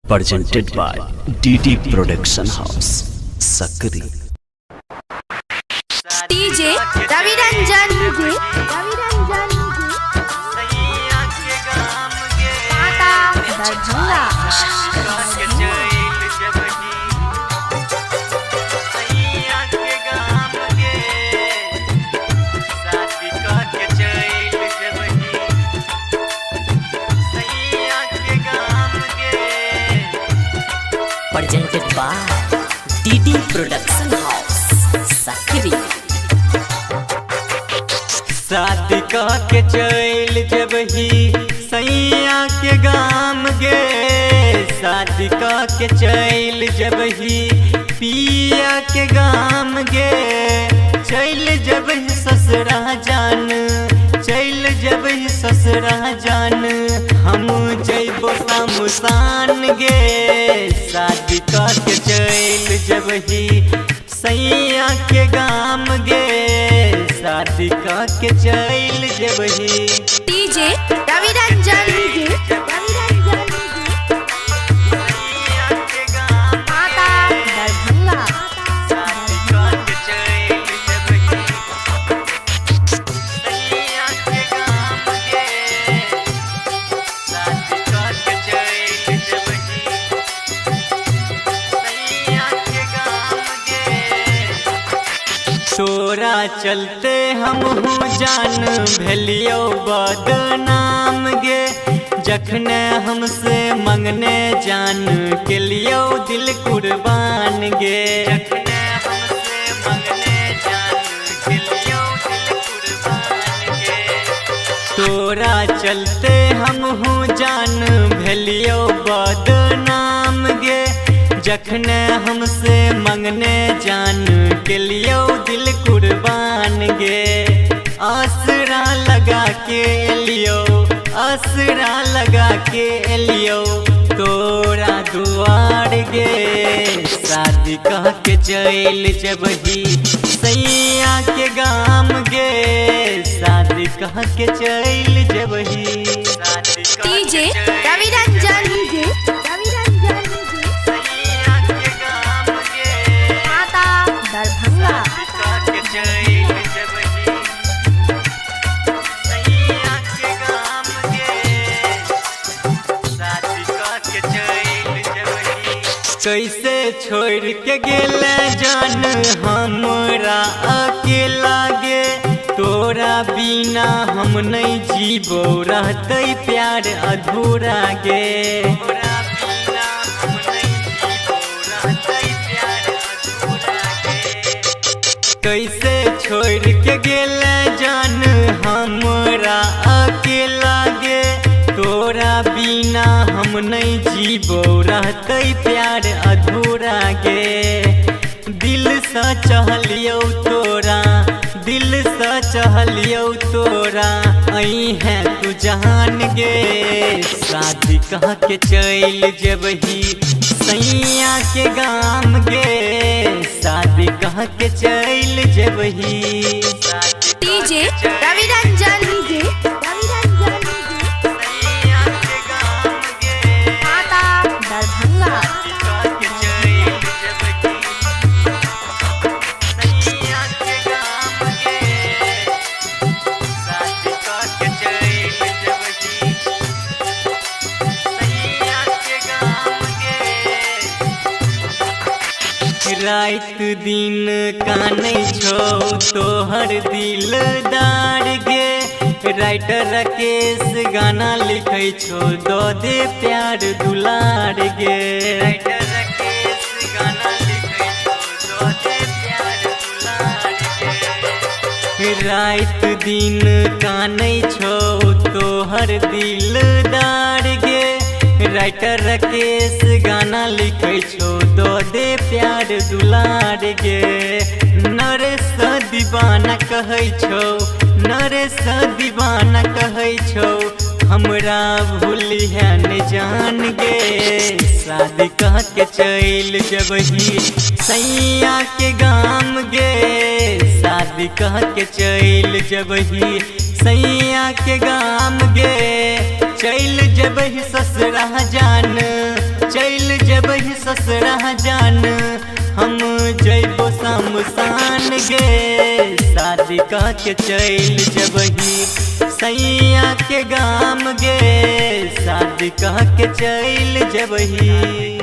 presented by DD Production House, Sakri. DJ Ravi Ranjan, presented by DD Production House, Sakri. शादी के चल जब ही सैया के गाम गे, शादी के चल जब ही पिया के गाम गे, चल जब ही ससुरा जान, चल जब ही ससुरा जान, हम जैबो शमशान गे, शादी के चल जब ही सैया के गाम गे, शादी के चल जब ही DJ Ravi Ranjan, तोरा चलते हम जान भेलियो बदनाम गे, जखन हमसे मंगने जान के लियो दिल कुर्बान गे, जखन हमसे मंगने जान के लियो दिल कुर्बान गे, तोरा चलते हम जान भेलियो बदनाम गे, जखन हमसे मंगने जान के लियो दिल कुर्बान गे, आसरा लगा के लियो, आसरा लगा के लियो तोरा दुआर गे, शादी के चल जब ही सैया के गाम गे, शादी के चल जब ही DJ Ravi Ranjan, कैसे छोड़ के गेल जान हमरा अकेला गे, तोरा बिना हम नहीं जीबो रहते प्यार अधूरा गे, तोरा बिना हम नहीं जीबो रहते प्यार अधूरा गे, कैसे छोड़ के गेल जान हमरा अकेला गे, तोरा बिना हम नहीं जीबो रहते प्यार अधूरा गे, दिल से चहलियो तोरा, दिल से चहलियो तोरा, आई है तू जान गे, शादी के चल जब ही सैया के गाम गे, शादी के चल जब ही DJ Ravi Ranjan, रात दिन कानै छौ तोहर दिलदार गे, राइटर राकेश गाना लिखै छौ दो दे प्यार दुलार गे, राइटर राकेश गाना लिखै छौ दो दे प्यार दुलार गे, रात दिन कानै छौ तोहर दिलदार गे, राइटर राकेश गाना लिखै छौ दो दे प्यार दुलार गे, नरेश दीवाना कहै छौ, नरेश दीवाना कहै छौ, हमरा भूली है न जान गे, शादी के चल जब ही सैया के गाम गे, शादी के चल जब ही सैया के गाम गे, चल जब ससुरा जान, चल जेबही ससुरा जान हम जैबो शमशान गे शादी कह के चल जबही सैया के गाम गे शादी कह के चल जबही